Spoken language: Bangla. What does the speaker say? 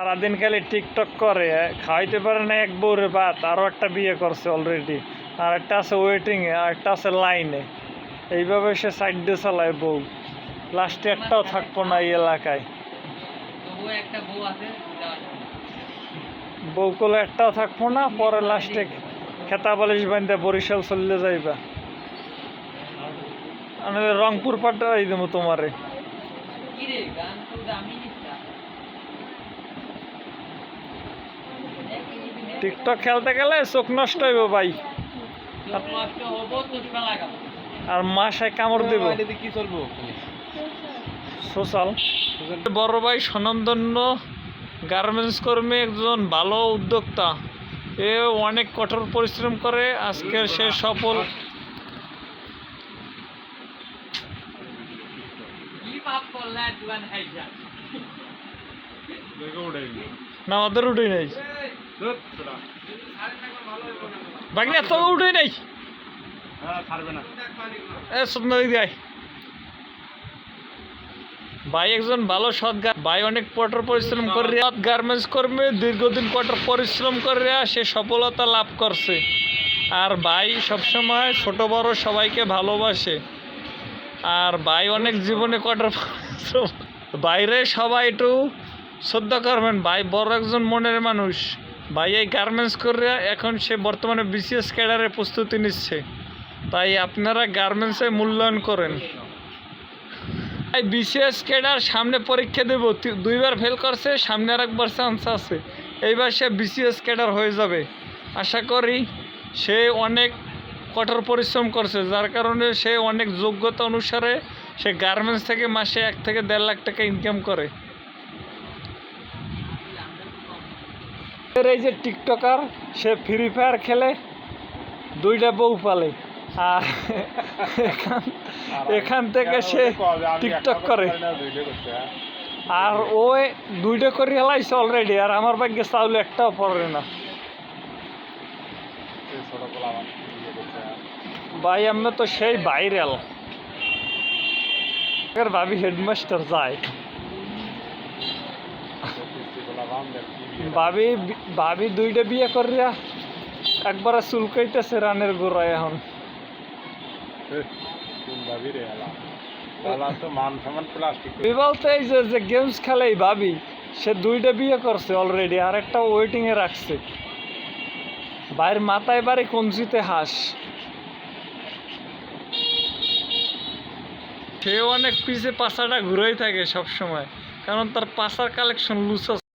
সারাদিন খালি টিকটক করে, খাওয়াইতে পারে না এক বউরে ভাত, আরও একটা বিয়ে করছে অলরেডি, আর একটা আছে ওয়েটিংয়ে, আর একটা আছে লাইনে। এইভাবে সে সাইড দিয়ে চালায় বউ, লাস্টে একটাও থাকবো না এই এলাকায়। বউ কোলে একটাও থাকবো না, পরে লাস্টে খেতা বালিশ বান্ধে বরিশাল চললে যাইবা। আমি রংপুর পাঠাই দেবো তোমারে। টিকটক খেলতে গেলে চোখ নষ্ট হইব ভাই, আর মাসায় কামড় দেব। কি চলবো সোশ্যাল বড় ভাই স্বনামধন্য গার্মেন্টস কর্মী, একজন ভালো উদ্যোক্তা। এ অনেক কঠোর পরিশ্রম করে, আজকের সে সফল। না ওদের উঠে নেই বাকি তো উঠে নেই। ভাই একজন ভালো সৎ ভাই, অনেক কঠোর পরিশ্রম করে গার্মেন্টস কর্মী, দীর্ঘদিন কঠোর পরিশ্রম করে সে সফলতা লাভ করছে। আর ভাই সবসময় ছোট বড় সবাইকে ভালোবাসে। আর ভাই অনেক জীবনে কঠোর পরিশ্রম, বাইরে সবাই একটু শ্রদ্ধা করবেন। ভাই বড় একজন মনের মানুষ। ভাই এই গার্মেন্টস করে এখন সে বর্তমানে বিসিএস ক্যাডারের প্রস্তুতি নিচ্ছে, তাই আপনারা গার্মেন্টসে মূল্যায়ন করেন। এই বিসিএস ক্যাডার সামনে পরীক্ষা দেব, 2বার ফেল করছে, সামনে আর একবার চান্স আছে। এইবার সে বিসিএস ক্যাডার হয়ে যাবে আশা করি। সে অনেক কঠোর পরিশ্রম করছে, যার কারণে সে অনেক যোগ্যতা অনুসারে সে গার্মেন্টস থেকে মাসে 1 থেকে 1.5 লাখ টাকা ইনকাম করে। এই যে টিকটকার, সে ফ্রি ফায়ার খেলে, 2টা বউ পালে, আর এখান থেকে সে টিকটক করে। আর ওই 2টা করে হেলাইছে অলরেডি, আর আমার ভাগ্যে চাউল একটাও পড়ে না। ভাই আমরা তো সেই ভাইরাল। ভাবি হেডমাস্টার যায়, ভাবি 2টা বিয়ে করিয়া একবারে চুলকাইতেছে রানের গোড়ায়। এখন বলতে এই যে গেমস খেলে ভাবি, সে 2টা বিয়ে করছে অলরেডি, আর একটা ওয়েটিংয়ে রাখছে। ভাইয়ের মাথায় বাড়ি কঞ্চিতে হাঁস। সে অনেক পিছে পাছাটা ঘুরেই থাকে সব সময়, কারণ তার পাছার কালেকশন লুজ আছে।